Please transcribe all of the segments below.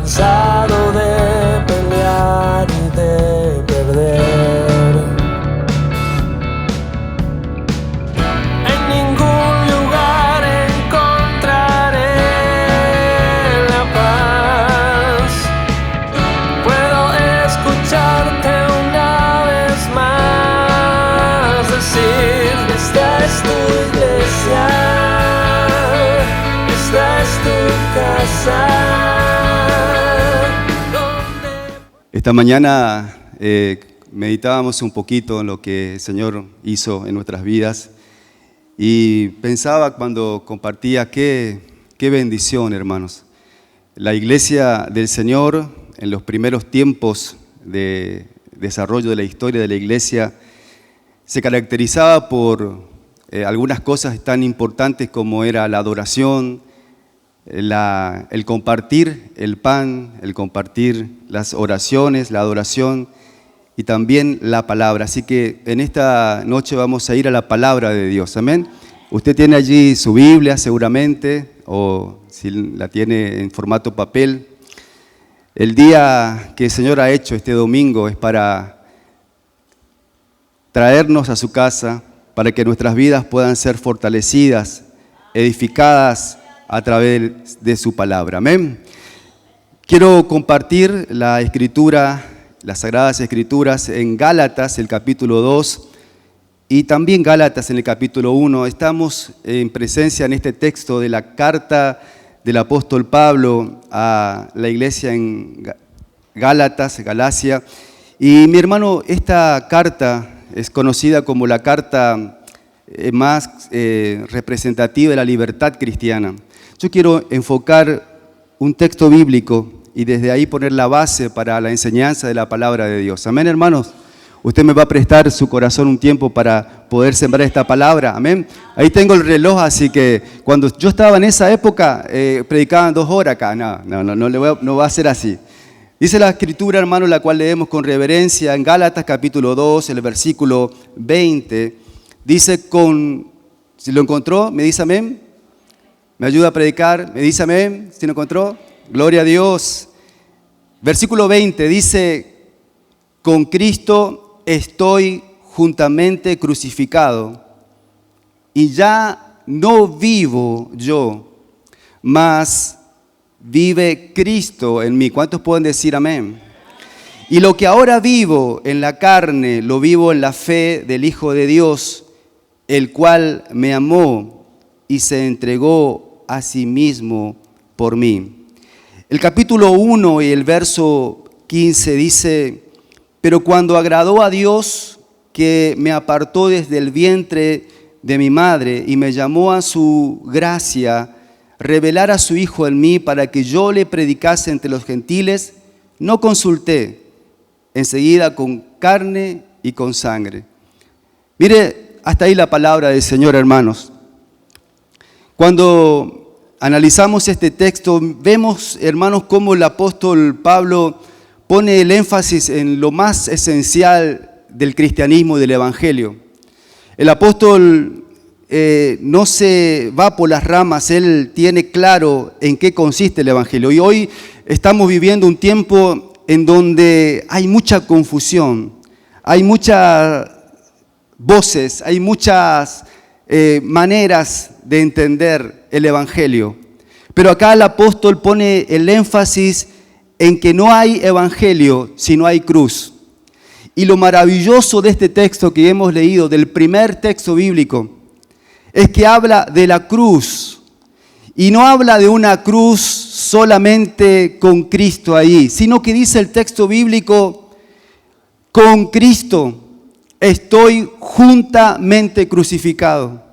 cansado de pelear y de perder. En ningún lugar encontraré la paz. Puedo escucharte una vez más decir: esta es tu iglesia, esta es tu casa. Esta mañana meditábamos un poquito en lo que el Señor hizo en nuestras vidas y pensaba cuando compartía qué bendición, hermanos. La iglesia del Señor en los primeros tiempos de desarrollo de la historia de la iglesia se caracterizaba por algunas cosas tan importantes como era la adoración, el compartir el pan, el compartir las oraciones, la adoración y también la palabra. Así que en esta noche vamos a ir a la palabra de Dios, amén. Usted tiene allí su Biblia seguramente, o si la tiene en formato papel. El día que el Señor ha hecho este domingo es para traernos a su casa, para que nuestras vidas puedan ser fortalecidas, edificadas a través de su palabra. Amén. Quiero compartir la escritura, las Sagradas Escrituras en Gálatas, el capítulo 2, y también Gálatas en el capítulo 1. Estamos en presencia en este texto de la carta del apóstol Pablo a la iglesia en Gálatas, Galacia. Y mi hermano, esta carta es conocida como la carta más representativa de la libertad cristiana. Yo quiero enfocar un texto bíblico y desde ahí poner la base para la enseñanza de la palabra de Dios. Amén, hermanos. Usted me va a prestar su corazón un tiempo para poder sembrar esta palabra. Amén. Ahí tengo el reloj, así que cuando yo estaba en esa época, predicaban 2 horas acá. No va a ser así. Dice la escritura, hermano, la cual leemos con reverencia en Gálatas capítulo 2, el versículo 20. Dice si lo encontró, me dice amén. Me ayuda a predicar, me dice amén. Si lo encontró, gloria a Dios. Versículo 20 dice: con Cristo estoy juntamente crucificado, y ya no vivo yo, mas vive Cristo en mí. ¿Cuántos pueden decir amén? Y lo que ahora vivo en la carne, lo vivo en la fe del Hijo de Dios, el cual me amó y se entregó a sí mismo por mí. El capítulo 1 y el verso 15 dice: pero cuando agradó a Dios, que me apartó desde el vientre de mi madre y me llamó a su gracia, revelar a su Hijo en mí para que yo le predicase entre los gentiles, no consulté enseguida con carne y con sangre. Mire, hasta ahí la palabra del Señor, hermanos. Cuando analizamos este texto, vemos, hermanos, cómo el apóstol Pablo pone el énfasis en lo más esencial del cristianismo y del evangelio. El apóstol no se va por las ramas, él tiene claro en qué consiste el evangelio. Y hoy estamos viviendo un tiempo en donde hay mucha confusión, hay muchas voces, hay muchas maneras de entender el evangelio. Pero acá el apóstol pone el énfasis en que no hay evangelio si no hay cruz. Y lo maravilloso de este texto que hemos leído, del primer texto bíblico, es que habla de la cruz. Y no habla de una cruz solamente con Cristo ahí, sino que dice el texto bíblico: con Cristo estoy juntamente crucificado.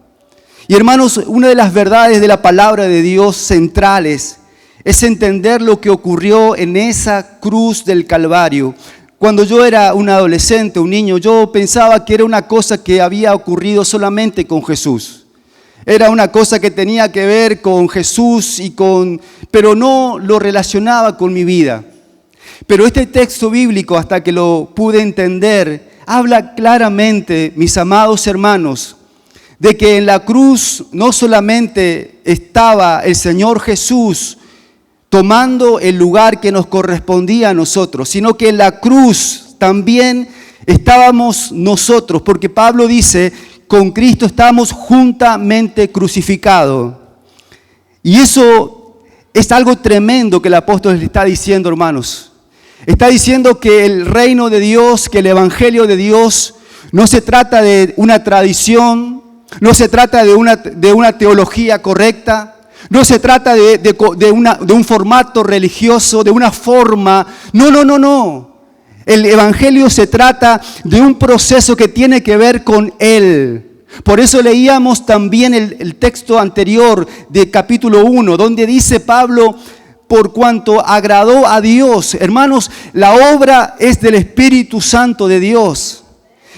Y hermanos, una de las verdades de la palabra de Dios centrales es entender lo que ocurrió en esa cruz del Calvario. Cuando yo era un adolescente, un niño, yo pensaba que era una cosa que había ocurrido solamente con Jesús. Era una cosa que tenía que ver con Jesús, pero no lo relacionaba con mi vida. Pero este texto bíblico, hasta que lo pude entender, habla claramente, mis amados hermanos, de que en la cruz no solamente estaba el Señor Jesús tomando el lugar que nos correspondía a nosotros, sino que en la cruz también estábamos nosotros, porque Pablo dice, con Cristo estamos juntamente crucificados. Y eso es algo tremendo que el apóstol le está diciendo, hermanos. Está diciendo que el reino de Dios, que el evangelio de Dios, no se trata de una tradición, no se trata de una teología correcta, no se trata de un formato religioso, de una forma. No. El evangelio se trata de un proceso que tiene que ver con Él. Por eso leíamos también el texto anterior de capítulo 1, donde dice Pablo, por cuanto agradó a Dios. Hermanos, la obra es del Espíritu Santo de Dios.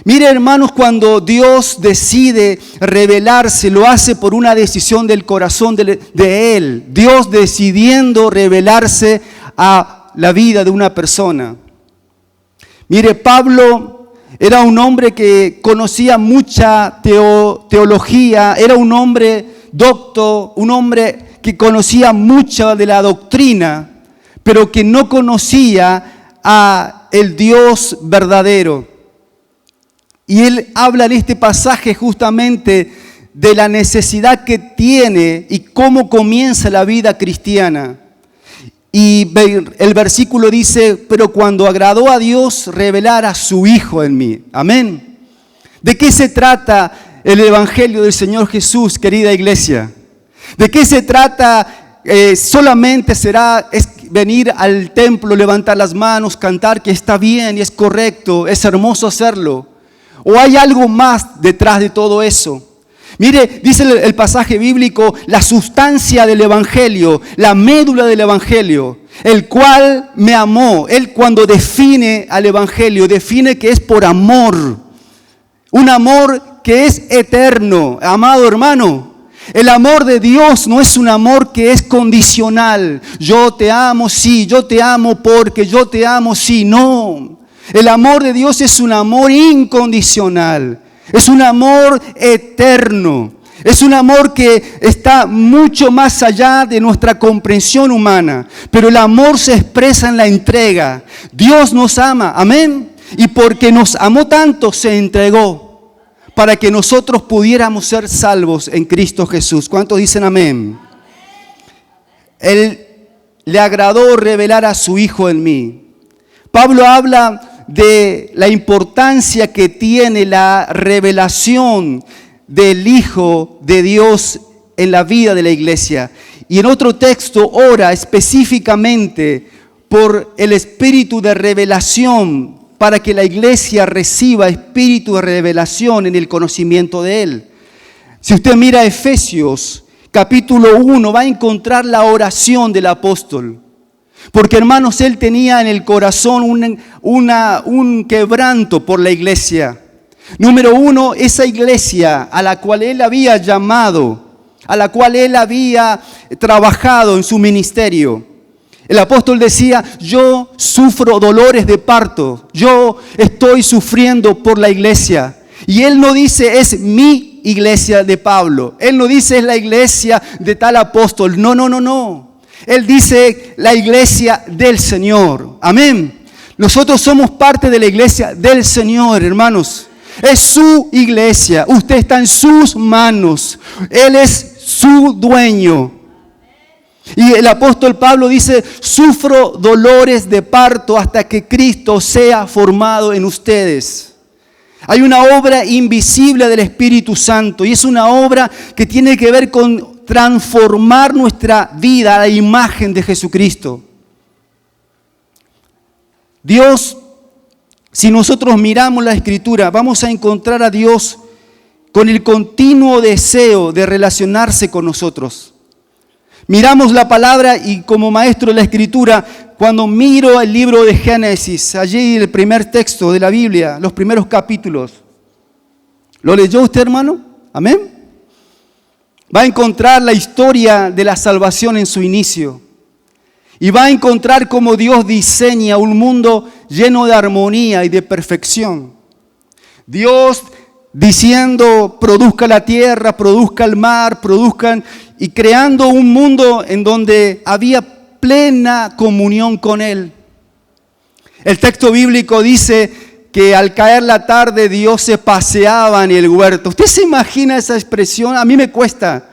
Mire, hermanos, cuando Dios decide revelarse, lo hace por una decisión del corazón de Él. Dios decidiendo revelarse a la vida de una persona. Mire, Pablo era un hombre que conocía mucha teología, era un hombre docto, un hombre que conocía mucha de la doctrina, pero que no conocía a el Dios verdadero. Y él habla en este pasaje justamente de la necesidad que tiene y cómo comienza la vida cristiana. Y el versículo dice, pero cuando agradó a Dios revelar a su Hijo en mí. Amén. ¿De qué se trata el evangelio del Señor Jesús, querida iglesia? ¿De qué se trata? Solamente es venir al templo, levantar las manos, cantar que está bien y es correcto, es hermoso hacerlo. ¿O hay algo más detrás de todo eso? Mire, dice el pasaje bíblico, la sustancia del evangelio, la médula del evangelio, el cual me amó. Él cuando define al evangelio, define que es por amor. Un amor que es eterno, amado hermano. El amor de Dios no es un amor que es condicional. Yo te amo, sí, yo te amo porque yo te amo, sí, no. El amor de Dios es un amor incondicional, es un amor eterno, es un amor que está mucho más allá de nuestra comprensión humana, pero el amor se expresa en la entrega. Dios nos ama, amén, y porque nos amó tanto se entregó para que nosotros pudiéramos ser salvos en Cristo Jesús. ¿Cuántos dicen amén? Él le agradó revelar a su Hijo en mí. Pablo habla de la importancia que tiene la revelación del Hijo de Dios en la vida de la iglesia. Y en otro texto ora específicamente por el espíritu de revelación, para que la iglesia reciba espíritu de revelación en el conocimiento de Él. Si usted mira Efesios capítulo 1, va a encontrar la oración del apóstol. Porque, hermanos, él tenía en el corazón un quebranto por la iglesia. Número uno, esa iglesia a la cual él había llamado, a la cual él había trabajado en su ministerio. El apóstol decía, yo sufro dolores de parto, yo estoy sufriendo por la iglesia. Y él no dice, es mi iglesia de Pablo. Él no dice, es la iglesia de tal apóstol. No. Él dice la iglesia del Señor. Amén. Nosotros somos parte de la iglesia del Señor, hermanos. Es su iglesia. Usted está en sus manos. Él es su dueño. Y el apóstol Pablo dice, sufro dolores de parto hasta que Cristo sea formado en ustedes. Hay una obra invisible del Espíritu Santo y es una obra que tiene que ver con transformar nuestra vida a la imagen de Jesucristo. Dios, si nosotros miramos la Escritura, vamos a encontrar a Dios con el continuo deseo de relacionarse con nosotros. Miramos la palabra y como maestro de la Escritura, cuando miro el libro de Génesis, allí el primer texto de la Biblia, los primeros capítulos, ¿lo leyó usted, hermano? Amén. Va a encontrar la historia de la salvación en su inicio. Y va a encontrar cómo Dios diseña un mundo lleno de armonía y de perfección. Dios diciendo, produzca la tierra, produzca el mar, produzcan, y creando un mundo en donde había plena comunión con Él. El texto bíblico dice que al caer la tarde Dios se paseaba en el huerto. ¿Usted se imagina esa expresión? A mí me cuesta,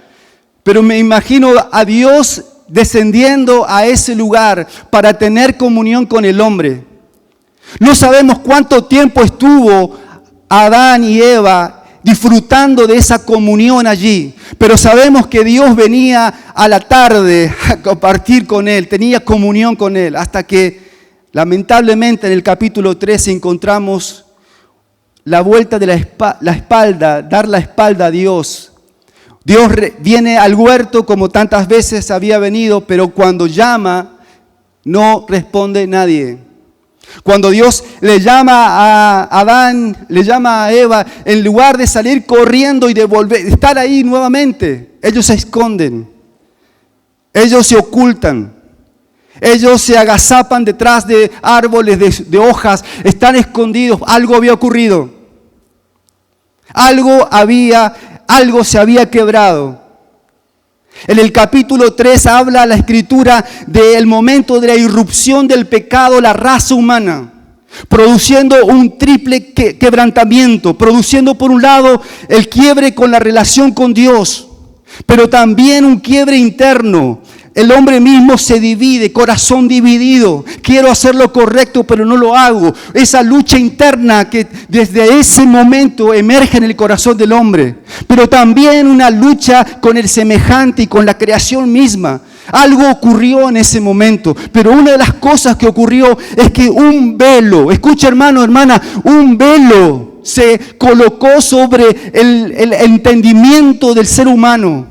pero me imagino a Dios descendiendo a ese lugar para tener comunión con el hombre. No sabemos cuánto tiempo estuvo Adán y Eva disfrutando de esa comunión allí, pero sabemos que Dios venía a la tarde a compartir con Él, tenía comunión con Él, hasta que lamentablemente en el capítulo 13 encontramos la vuelta de la espalda, dar la espalda a Dios. Dios viene al huerto como tantas veces había venido, pero cuando llama no responde nadie. Cuando Dios le llama a Adán, le llama a Eva, en lugar de salir corriendo y de volver, estar ahí nuevamente, ellos se esconden, ellos se ocultan, ellos se agazapan detrás de árboles, de hojas, están escondidos. Algo había ocurrido, algo se había quebrado. En el capítulo 3 habla la Escritura del momento de la irrupción del pecado, la raza humana, produciendo un triple quebrantamiento, produciendo por un lado el quiebre con la relación con Dios, pero también un quiebre interno. El hombre mismo se divide, corazón dividido. Quiero hacer lo correcto, pero no lo hago. Esa lucha interna que desde ese momento emerge en el corazón del hombre. Pero también una lucha con el semejante y con la creación misma. Algo ocurrió en ese momento, pero una de las cosas que ocurrió es que un velo, escucha hermano, hermana, un velo se colocó sobre el entendimiento del ser humano.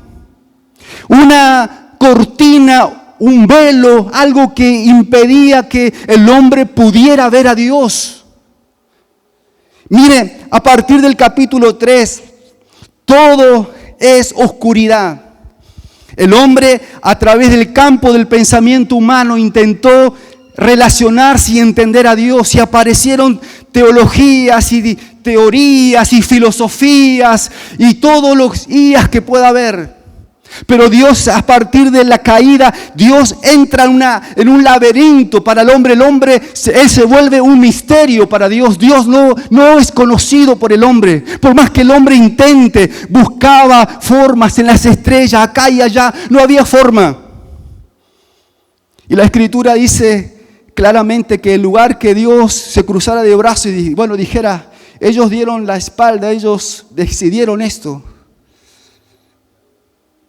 Una cortina, un velo, algo que impedía que el hombre pudiera ver a Dios. Mire, a partir del capítulo 3, todo es oscuridad. El hombre, a través del campo del pensamiento humano, intentó relacionarse y entender a Dios, y aparecieron teologías y teorías y filosofías y todos los IAs que pueda haber. Pero Dios, a partir de la caída, Dios entra en un laberinto para el hombre. Él se vuelve un misterio para Dios. Dios no es conocido por el hombre. Por más que el hombre intente, buscaba formas en las estrellas, acá y allá, no había forma. Y la Escritura dice claramente que el lugar que Dios se cruzara de brazos y dijera, ellos dieron la espalda, ellos decidieron esto.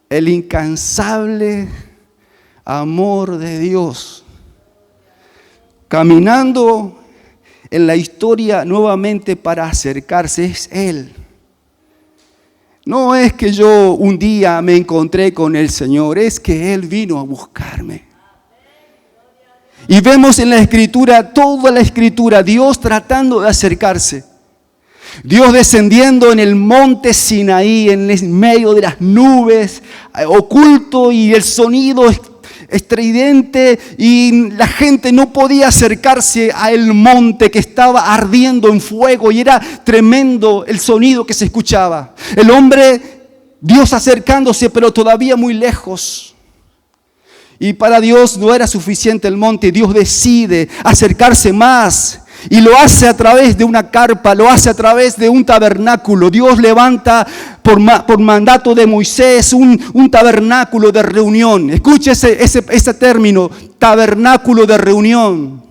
El incansable amor de Dios, caminando en la historia nuevamente para acercarse, es Él. No es que yo un día me encontré con el Señor, es que Él vino a buscarme. Y vemos en la Escritura, toda la Escritura, Dios tratando de acercarse. Dios descendiendo en el monte Sinaí, en medio de las nubes, oculto, y el sonido estridente, y la gente no podía acercarse al monte que estaba ardiendo en fuego, y era tremendo el sonido que se escuchaba. El hombre, Dios acercándose, pero todavía muy lejos. Y para Dios no era suficiente el monte, Dios decide acercarse más. Y lo hace a través de una carpa, lo hace a través de un tabernáculo. Dios levanta por mandato de Moisés un tabernáculo de reunión. Escuche ese término, tabernáculo de reunión.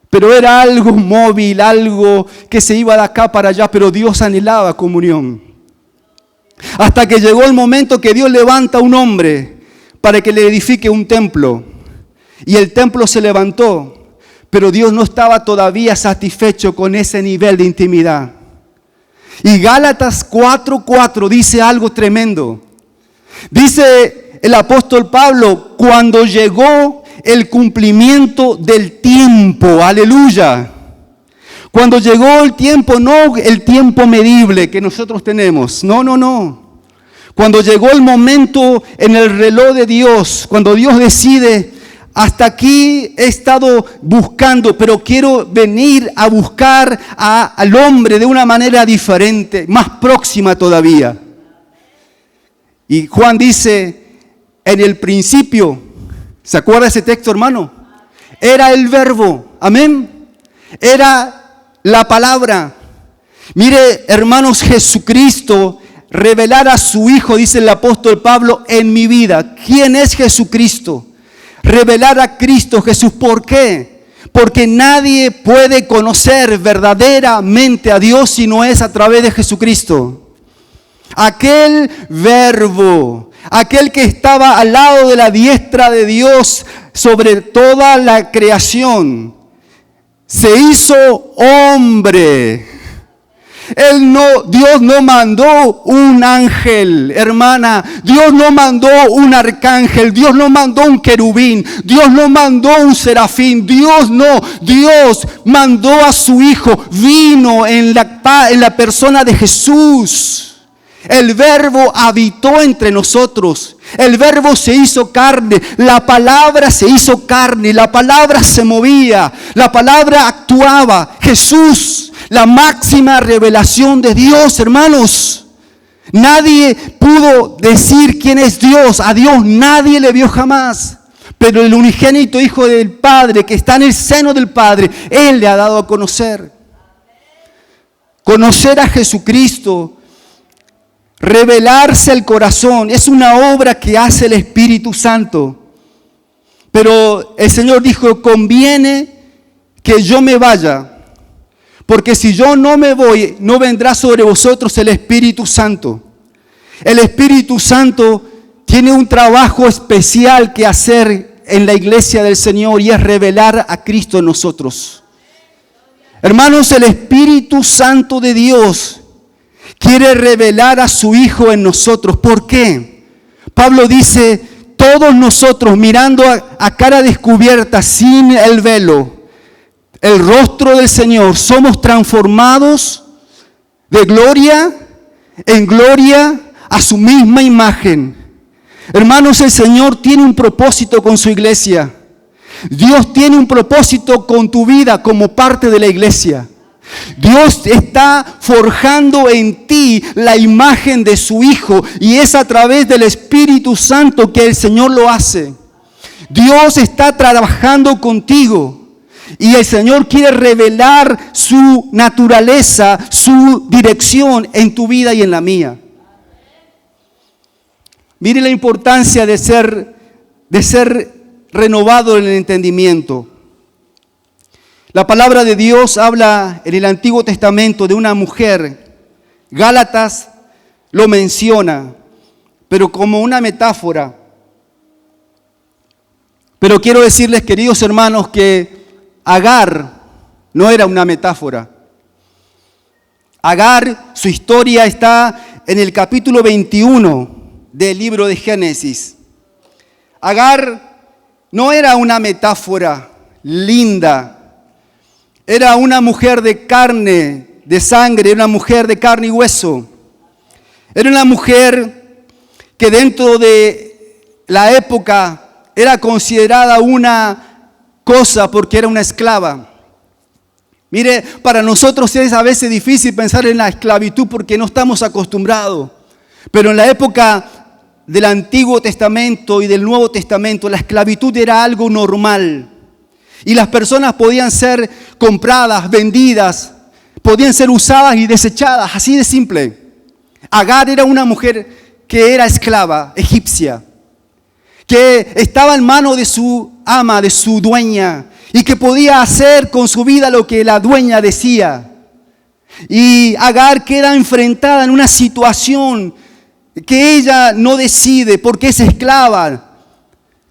Pero era algo móvil, algo que se iba de acá para allá, pero Dios anhelaba comunión. Hasta que llegó el momento que Dios levanta a un hombre para que le edifique un templo. Y el templo se levantó. Pero Dios no estaba todavía satisfecho con ese nivel de intimidad. Y Gálatas 4:4 dice algo tremendo. Dice el apóstol Pablo, cuando llegó el cumplimiento del tiempo, aleluya. Cuando llegó el tiempo, no el tiempo medible que nosotros tenemos, no. Cuando llegó el momento en el reloj de Dios, cuando Dios decide, hasta aquí he estado buscando, pero quiero venir a buscar al hombre de una manera diferente, más próxima todavía. Y Juan dice, en el principio ¿Se acuerda de ese texto, hermano? Era el verbo, amén. Era la palabra. Mire, hermanos, Jesucristo revelar a su Hijo, dice el apóstol Pablo, en mi vida. ¿Quién es Jesucristo? Revelar a Cristo Jesús. ¿Por qué? Porque nadie puede conocer verdaderamente a Dios si no es a través de Jesucristo. Aquel verbo, aquel que estaba al lado de la diestra de Dios sobre toda la creación, se hizo hombre. Dios no mandó un ángel, hermana. Dios no mandó un arcángel. Dios no mandó un querubín. Dios no mandó un serafín. Dios mandó a su Hijo. Vino en la persona de Jesús. El verbo habitó entre nosotros. El verbo se hizo carne. La palabra se hizo carne. La palabra se movía. La palabra actuaba. Jesús, la máxima revelación de Dios, hermanos. Nadie pudo decir quién es Dios. A Dios nadie le vio jamás. Pero el unigénito Hijo del Padre, que está en el seno del Padre, Él le ha dado a conocer. Conocer a Jesucristo, revelarse al corazón, es una obra que hace el Espíritu Santo. Pero el Señor dijo, conviene que yo me vaya, porque si yo no me voy, no vendrá sobre vosotros el Espíritu Santo. El Espíritu Santo tiene un trabajo especial que hacer en la iglesia del Señor, y es revelar a Cristo en nosotros. Hermanos, el Espíritu Santo de Dios quiere revelar a su Hijo en nosotros. ¿Por qué? Pablo dice, todos nosotros mirando a cara descubierta, sin el velo, el rostro del Señor, somos transformados de gloria en gloria a su misma imagen. Hermanos, el Señor tiene un propósito con su iglesia. Dios tiene un propósito con tu vida como parte de la iglesia. Dios está forjando en ti la imagen de su Hijo, y es a través del Espíritu Santo que el Señor lo hace. Dios está trabajando contigo y el Señor quiere revelar su naturaleza, su dirección en tu vida y en la mía. Mire la importancia de ser renovado en el entendimiento. La palabra de Dios habla en el Antiguo Testamento de una mujer. Gálatas lo menciona, pero como una metáfora. Pero quiero decirles, queridos hermanos, que Agar no era una metáfora. Agar, su historia está en el capítulo 21 del libro de Génesis. Agar no era una metáfora linda. Era una mujer de carne, de sangre, una mujer de carne y hueso. Era una mujer que dentro de la época era considerada una cosa porque era una esclava. Mire, para nosotros es a veces difícil pensar en la esclavitud porque no estamos acostumbrados. Pero en la época del Antiguo Testamento y del Nuevo Testamento, la esclavitud era algo normal. Y las personas podían ser compradas, vendidas, podían ser usadas y desechadas, así de simple. Agar era una mujer que era esclava, egipcia, que estaba en manos de su ama, de su dueña, y que podía hacer con su vida lo que la dueña decía. Y Agar queda enfrentada en una situación que ella no decide porque es esclava.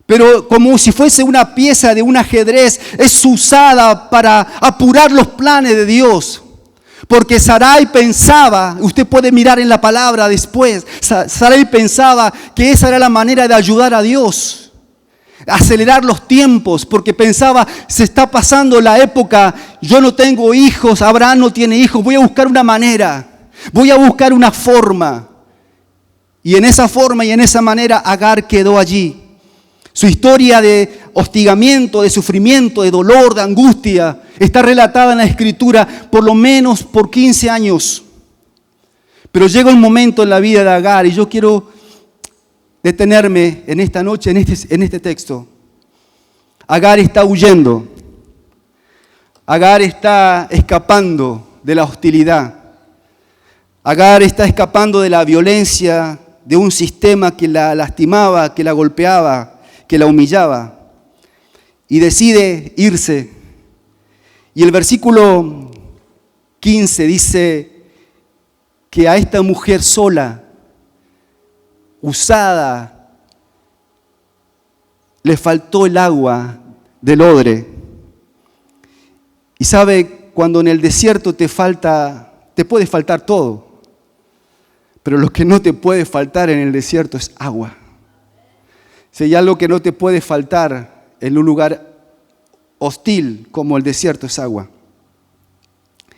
Pero como si fuese una pieza de un ajedrez, es usada para apurar los planes de Dios. Porque Sarai pensaba, usted puede mirar en la palabra después, Sarai pensaba que esa era la manera de ayudar a Dios. Acelerar los tiempos, porque pensaba, se está pasando la época, yo no tengo hijos, Abraham no tiene hijos, voy a buscar una manera, voy a buscar una forma. Y en esa forma y en esa manera Agar quedó allí. Su historia de hostigamiento, de sufrimiento, de dolor, de angustia, está relatada en la Escritura por lo menos por 15 años. Pero llega un momento en la vida de Agar, y yo quiero detenerme en esta noche, en este texto. Agar está huyendo. Agar está escapando de la hostilidad. Agar está escapando de la violencia de un sistema que la lastimaba, que la golpeaba, que la humillaba. Y decide irse. Y el versículo 15 dice que a esta mujer sola, usada, le faltó el agua del odre. Y sabe, cuando en el desierto te puede faltar todo, pero lo que no te puede faltar en el desierto es agua. Si hay algo que no te puede faltar en un lugar hostil como el desierto es agua.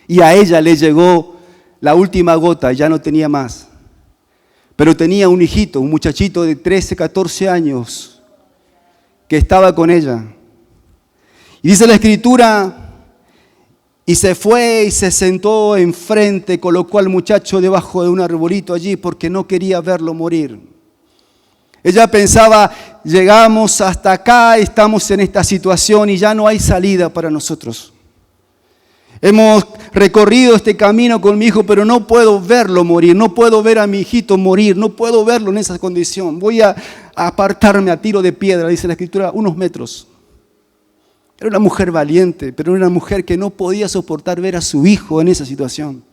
Y a ella le llegó la última gota, ya no tenía más. Pero tenía un hijito, un muchachito de 13, 14 años que estaba con ella. Y dice la Escritura, y se fue y se sentó enfrente, colocó al muchacho debajo de un arbolito allí porque no quería verlo morir. Ella pensaba, llegamos hasta acá, estamos en esta situación y ya no hay salida para nosotros. Hemos recorrido este camino con mi hijo, pero no puedo verlo morir, no puedo ver a mi hijito morir, no puedo verlo en esa condición. Voy a apartarme a tiro de piedra, dice la Escritura, unos metros. Era una mujer valiente, pero era una mujer que no podía soportar ver a su hijo en esa situación.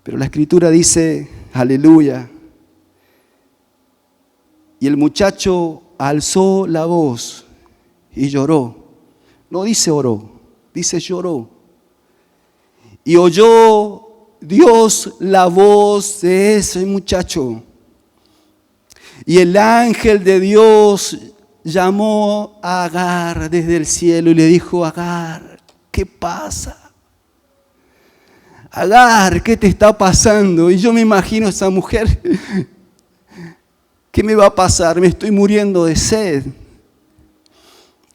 Pero la Escritura dice, aleluya. Y el muchacho alzó la voz y lloró. No dice oró, dice lloró. Y oyó Dios la voz de ese muchacho. Y el ángel de Dios llamó a Agar desde el cielo y le dijo, Agar, ¿qué pasa? Agar, ¿qué te está pasando? Y yo me imagino a esa mujer, ¿qué me va a pasar? Me estoy muriendo de sed.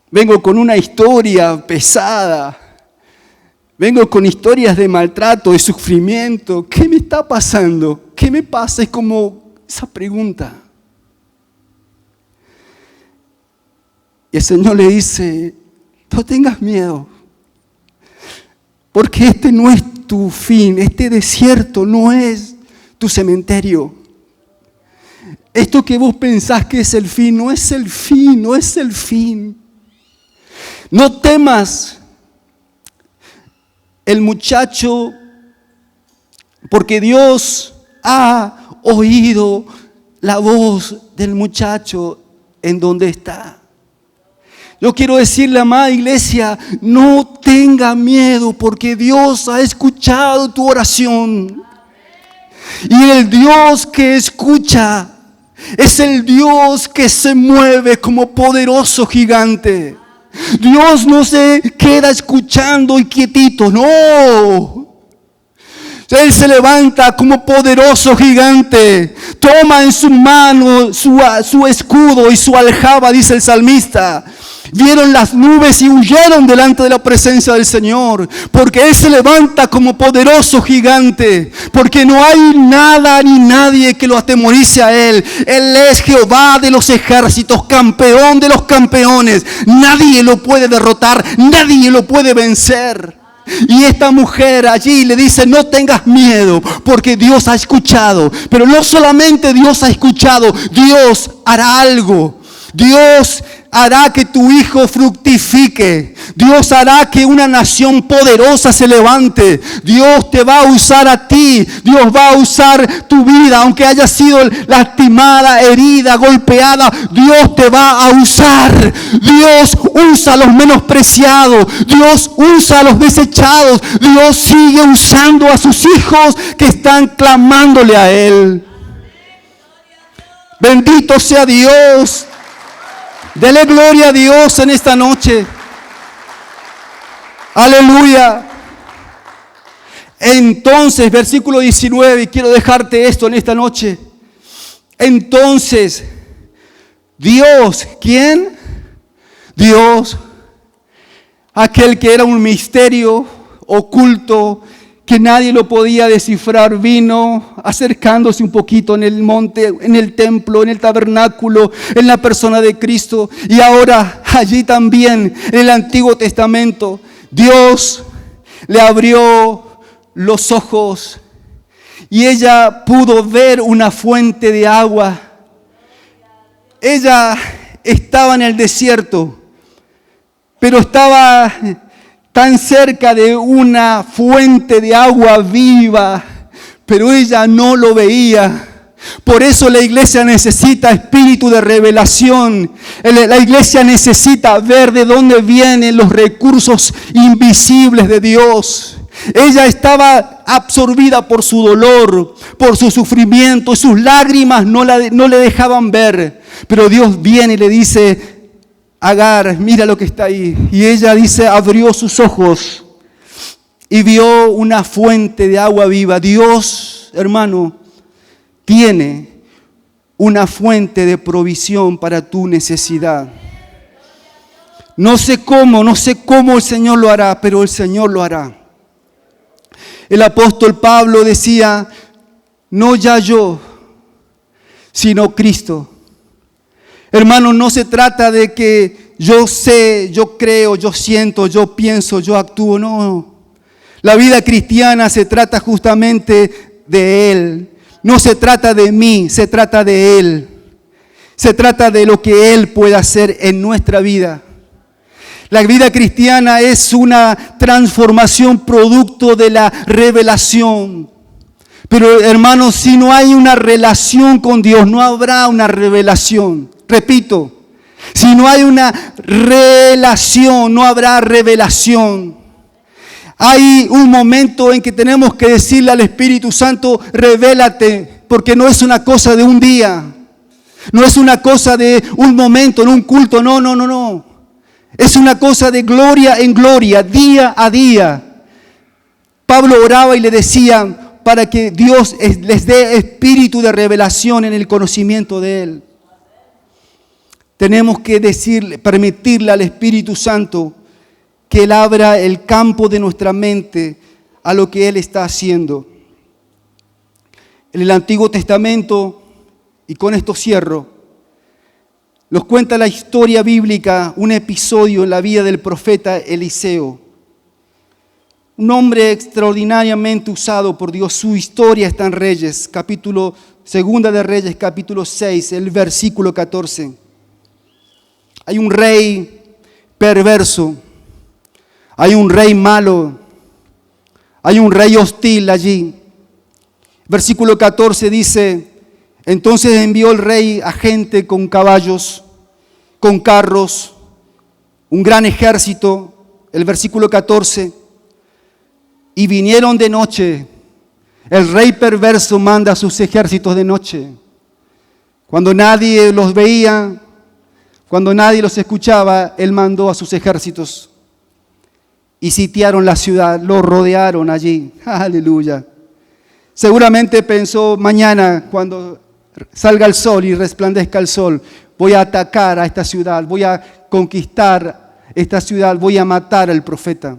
Vengo con una historia pesada. Vengo con historias de maltrato, de sufrimiento. ¿Qué me está pasando? ¿Qué me pasa? Es como esa pregunta. Y el Señor le dice, no tengas miedo, porque este no es tu fin, este desierto no es tu cementerio. Esto que vos pensás que es el fin, no es el fin, no es el fin. No temas, el muchacho, porque Dios ha oído la voz del muchacho en donde está. Yo quiero decirle, amada iglesia, no tenga miedo porque Dios ha escuchado tu oración. Y el Dios que escucha es el Dios que se mueve como poderoso gigante. Dios no se queda escuchando y quietito, no. Él se levanta como poderoso gigante, toma en su mano su escudo y su aljaba, dice el salmista. Vieron las nubes y huyeron delante de la presencia del Señor, porque Él se levanta como poderoso gigante, porque no hay nada ni nadie que lo atemorice a Él. Él es Jehová de los ejércitos, campeón de los campeones. Nadie lo puede derrotar, nadie lo puede vencer. Y esta mujer allí le dice, no tengas miedo, porque Dios ha escuchado. Pero no solamente Dios ha escuchado, Dios hará algo. Dios hará que tu hijo fructifique. Dios hará que una nación poderosa se levante. Dios te va a usar a ti. Dios va a usar tu vida, aunque haya sido lastimada, herida, golpeada. Dios te va a usar. Dios usa a los menospreciados. Dios usa a los desechados. Dios sigue usando a sus hijos que están clamándole a Él. Bendito sea Dios. Dele gloria a Dios en esta noche. Aleluya. Entonces, versículo 19, y quiero dejarte esto en esta noche. Entonces, Dios, ¿quién? Dios, aquel que era un misterio oculto, que nadie lo podía descifrar, vino acercándose un poquito en el monte, en el templo, en el tabernáculo, en la persona de Cristo. Y ahora allí también, en el Antiguo Testamento, Dios le abrió los ojos y ella pudo ver una fuente de agua. Ella estaba en el desierto, pero estaba tan cerca de una fuente de agua viva, pero ella no lo veía. Por eso la iglesia necesita espíritu de revelación. La iglesia necesita ver de dónde vienen los recursos invisibles de Dios. Ella estaba absorbida por su dolor, por su sufrimiento, y sus lágrimas no le dejaban ver. Pero Dios viene y le dice: Agar, mira lo que está ahí. Y ella dice, abrió sus ojos y vio una fuente de agua viva. Dios, hermano, tiene una fuente de provisión para tu necesidad. No sé cómo el Señor lo hará, pero el Señor lo hará. El apóstol Pablo decía, no ya yo, sino Cristo. Hermano, no se trata de que yo sé, yo creo, yo siento, yo pienso, yo actúo. No. La vida cristiana se trata justamente de Él. No se trata de mí, se trata de Él. Se trata de lo que Él puede hacer en nuestra vida. La vida cristiana es una transformación producto de la revelación. Pero hermanos, si no hay una relación con Dios, no habrá una revelación. Repito, si no hay una relación, no habrá revelación. Hay un momento en que tenemos que decirle al Espíritu Santo, revélate, porque no es una cosa de un día, no es una cosa de un momento, en un culto, no. Es una cosa de gloria en gloria, día a día. Pablo oraba y le decía para que Dios les dé espíritu de revelación en el conocimiento de Él. Tenemos que permitirle al Espíritu Santo que Él abra el campo de nuestra mente a lo que Él está haciendo. En el Antiguo Testamento, y con esto cierro, nos cuenta la historia bíblica, un episodio en la vida del profeta Eliseo. Un hombre extraordinariamente usado por Dios. Su historia está en Reyes, Segunda de Reyes, capítulo 6, el versículo 14. Hay un rey perverso, hay un rey malo, hay un rey hostil allí. Versículo 14 dice, entonces envió el rey a gente con caballos, con carros, un gran ejército. El versículo 14, y vinieron de noche. El rey perverso manda a sus ejércitos de noche. Cuando nadie los veía, cuando nadie los escuchaba, él mandó a sus ejércitos y sitiaron la ciudad, lo rodearon allí. Aleluya. Seguramente pensó, mañana cuando salga el sol y resplandezca el sol, voy a atacar a esta ciudad, voy a conquistar esta ciudad, voy a matar al profeta.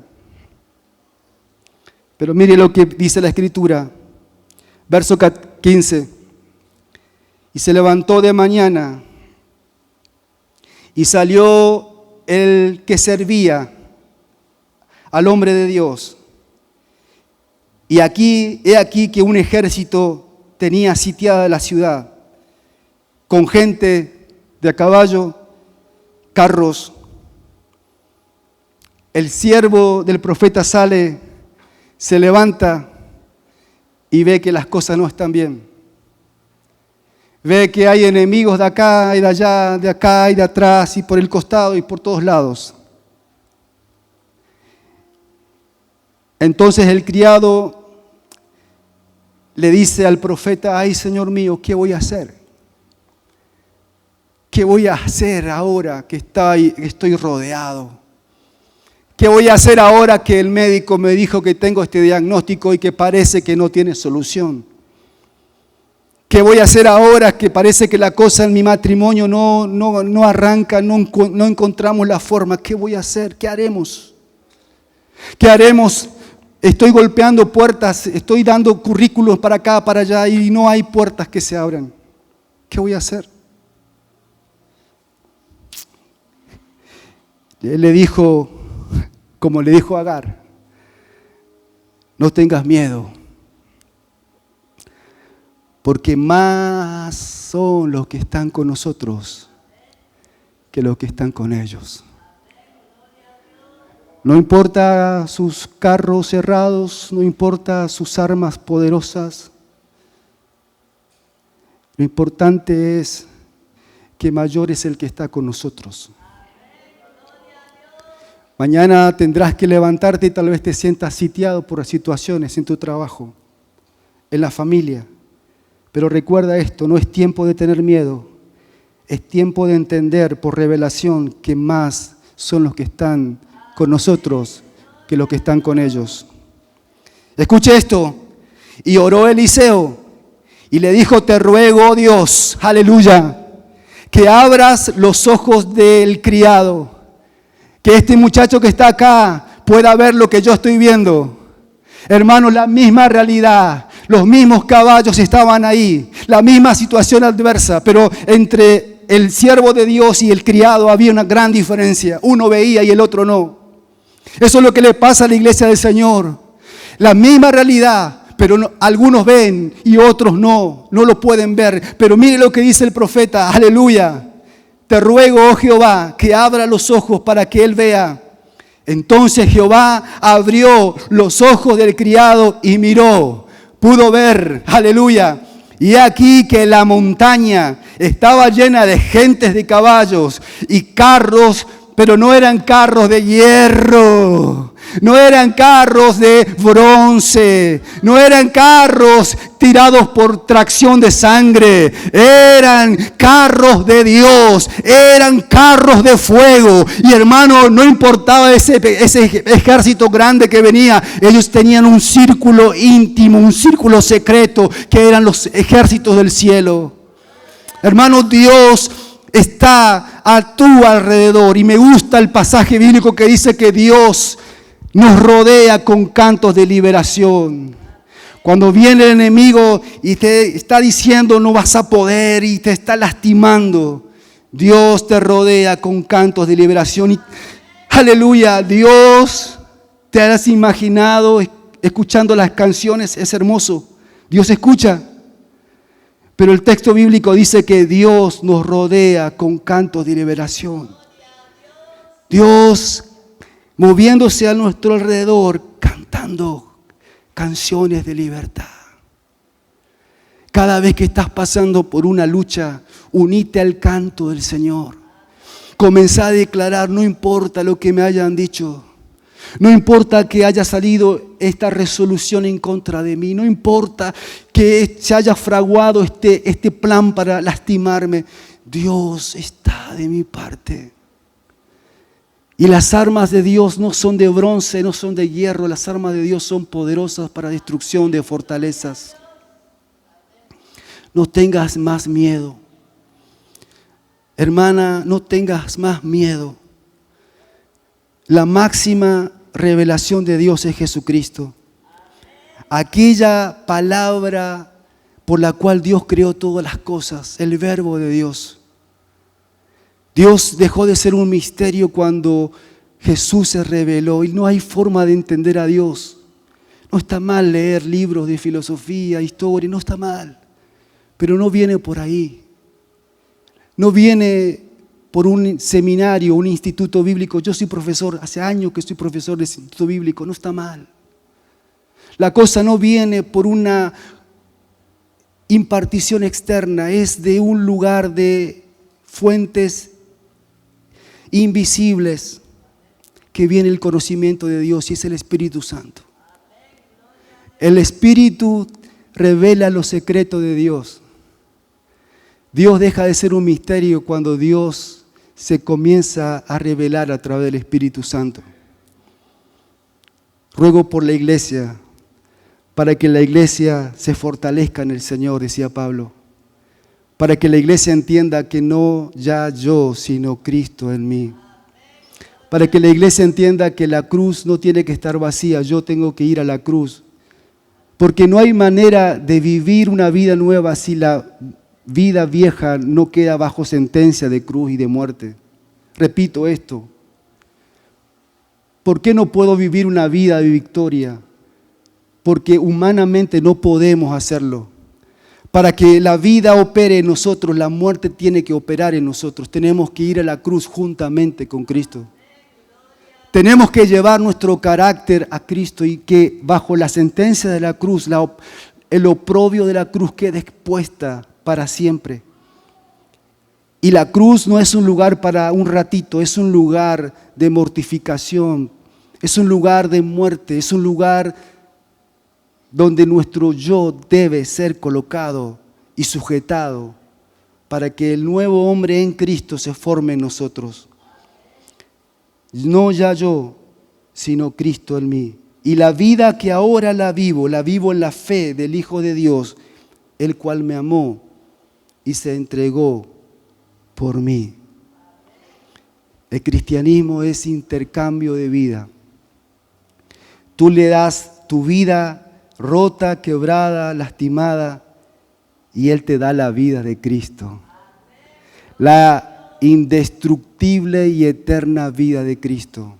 Pero mire lo que dice la Escritura, verso 15. Y se levantó de mañana y salió el que servía al hombre de Dios. Y he aquí que un ejército tenía sitiada la ciudad, con gente de a caballo, carros. El siervo del profeta sale, se levanta y ve que las cosas no están bien. Ve que hay enemigos de acá y de allá, de acá y de atrás y por el costado y por todos lados. Entonces el criado le dice al profeta, ay Señor mío, ¿qué voy a hacer? ¿Qué voy a hacer ahora que estoy rodeado? ¿Qué voy a hacer ahora que el médico me dijo que tengo este diagnóstico y que parece que no tiene solución? ¿Qué voy a hacer ahora que parece que la cosa en mi matrimonio no arranca, no encontramos la forma? ¿Qué voy a hacer? ¿Qué haremos? ¿Qué haremos? Estoy golpeando puertas, estoy dando currículos para acá, para allá y no hay puertas que se abran. ¿Qué voy a hacer? Él le dijo, como le dijo a Agar, no tengas miedo, porque más son los que están con nosotros que los que están con ellos. No importa sus carros cerrados, no importa sus armas poderosas. Lo importante es que mayor es el que está con nosotros. Mañana tendrás que levantarte y tal vez te sientas sitiado por las situaciones en tu trabajo, en la familia. Pero recuerda esto, no es tiempo de tener miedo, es tiempo de entender por revelación que más son los que están con nosotros que los que están con ellos. Escuche esto, y oró Eliseo y le dijo, te ruego, Dios, aleluya, que abras los ojos del criado, que este muchacho que está acá pueda ver lo que yo estoy viendo. Hermanos, la misma realidad, los mismos caballos estaban ahí, la misma situación adversa, pero entre el siervo de Dios y el criado había una gran diferencia. Uno veía y el otro no. Eso es lo que le pasa a la iglesia del Señor. La misma realidad, pero algunos ven y otros no lo pueden ver. Pero mire lo que dice el profeta, aleluya. Te ruego, oh Jehová, que abra los ojos para que él vea. Entonces Jehová abrió los ojos del criado y miró. Pudo ver, aleluya. Y aquí que la montaña estaba llena de gentes de caballos y carros, pero no eran carros de hierro, no eran carros de bronce, no eran carros tirados por tracción de sangre, eran carros de Dios, eran carros de fuego. Y hermano, no importaba ese ejército grande que venía, ellos tenían un círculo íntimo, un círculo secreto, que eran los ejércitos del cielo. Hermano, Dios está a tu alrededor. Y me gusta el pasaje bíblico que dice que Dios nos rodea con cantos de liberación. Cuando viene el enemigo y te está diciendo no vas a poder y te está lastimando, Dios te rodea con cantos de liberación. Y, aleluya, Dios, te has imaginado escuchando las canciones, es hermoso. Dios escucha. Pero el texto bíblico dice que Dios nos rodea con cantos de liberación. Dios moviéndose a nuestro alrededor, cantando canciones de libertad. Cada vez que estás pasando por una lucha, unite al canto del Señor. Comenzá a declarar, no importa lo que me hayan dicho. No importa que haya salido esta resolución en contra de mí. No importa que se haya fraguado este plan para lastimarme. Dios está de mi parte. Y las armas de Dios no son de bronce, no son de hierro. Las armas de Dios son poderosas para destrucción de fortalezas. No tengas más miedo. Hermana, no tengas más miedo. La máxima revelación de Dios es Jesucristo. Aquella palabra por la cual Dios creó todas las cosas, el verbo de Dios. Dios dejó de ser un misterio cuando Jesús se reveló y no hay forma de entender a Dios. No está mal leer libros de filosofía, historia, no está mal, pero no viene por ahí. No viene por un seminario, un instituto bíblico. Yo soy profesor, hace años que soy profesor de instituto bíblico, no está mal. La cosa no viene por una impartición externa, es de un lugar de fuentes invisibles que viene el conocimiento de Dios y es el Espíritu Santo. El Espíritu revela los secretos de Dios. Dios deja de ser un misterio cuando Dios se comienza a revelar a través del Espíritu Santo. Ruego por la iglesia, para que la iglesia se fortalezca en el Señor, decía Pablo. Para que la iglesia entienda que no ya yo, sino Cristo en mí. para que la iglesia entienda que la cruz no tiene que estar vacía, yo tengo que ir a la cruz. Porque no hay manera de vivir una vida nueva si la vida vieja no queda bajo sentencia de cruz y de muerte. Repito esto. ¿Por qué no puedo vivir una vida de victoria? Porque humanamente no podemos hacerlo. Para que la vida opere en nosotros, la muerte tiene que operar en nosotros. Tenemos que ir a la cruz juntamente con Cristo. Tenemos que llevar nuestro carácter a Cristo y que bajo la sentencia de la cruz, el oprobio de la cruz quede expuesta para siempre. Y la cruz no es un lugar para un ratito, es un lugar de mortificación, es un lugar de muerte, es un lugar donde nuestro yo debe ser colocado y sujetado para que el nuevo hombre en Cristo se forme en nosotros. No ya yo, sino Cristo en mí. Y la vida que ahora la vivo en la fe del Hijo de Dios, el cual me amó y se entregó por mí. El cristianismo es intercambio de vida. Tú le das tu vida rota, quebrada, lastimada, y Él te da la vida de Cristo. La indestructible y eterna vida de Cristo.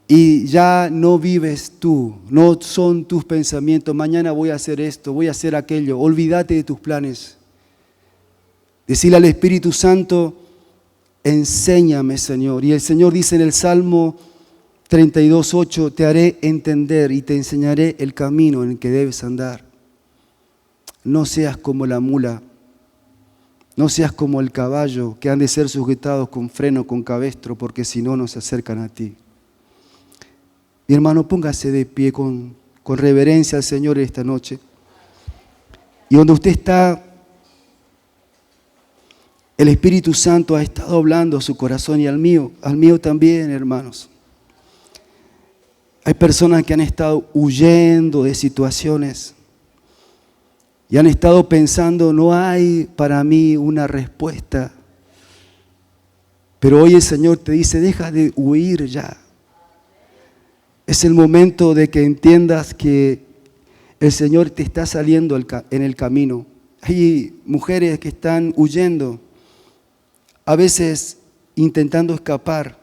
Y ya no vives tú, no son tus pensamientos, mañana voy a hacer esto, voy a hacer aquello, olvídate de tus planes. Decirle al Espíritu Santo, enséñame, Señor. Y el Señor dice en el Salmo 32:8, te haré entender y te enseñaré el camino en el que debes andar. No seas como la mula, no seas como el caballo, que han de ser sujetados con freno, con cabestro, porque si no, no se acercan a ti. Mi hermano, póngase de pie con reverencia al Señor esta noche. Y donde usted está, el Espíritu Santo ha estado hablando a su corazón y al mío también, hermanos. Hay personas que han estado huyendo de situaciones y han estado pensando, no hay para mí una respuesta. Pero hoy el Señor te dice, deja de huir ya. Es el momento de que entiendas que el Señor te está saliendo en el camino. Hay mujeres que están huyendo, a veces intentando escapar.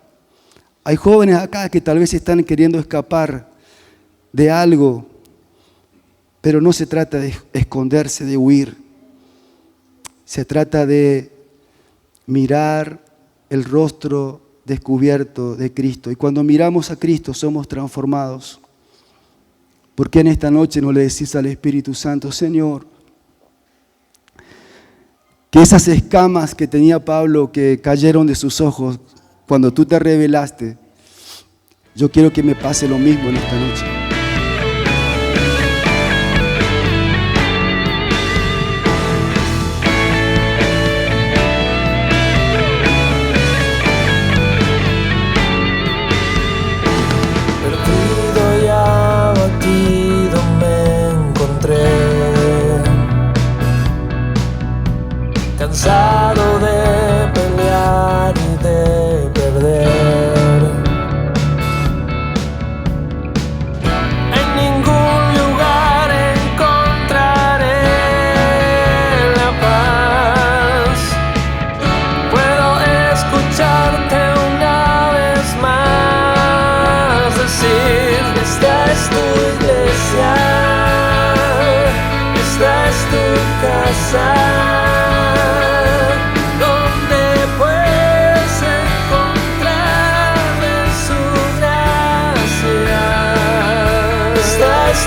Hay jóvenes acá que tal vez están queriendo escapar de algo, pero no se trata de esconderse, de huir. Se trata de mirar el rostro descubierto de Cristo. Y cuando miramos a Cristo somos transformados. ¿Por qué en esta noche no le decís al Espíritu Santo, Señor, que esas escamas que tenía Pablo que cayeron de sus ojos cuando tú te revelaste, yo quiero que me pase lo mismo en esta noche? Perdido y abatido me encontré, cansado de pelear y de perder. En ningún lugar encontraré la paz. Puedo escucharte una vez más decir, esta es tu iglesia, esta es tu casa.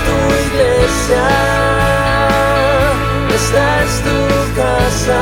Tu iglesia, esta es tu casa.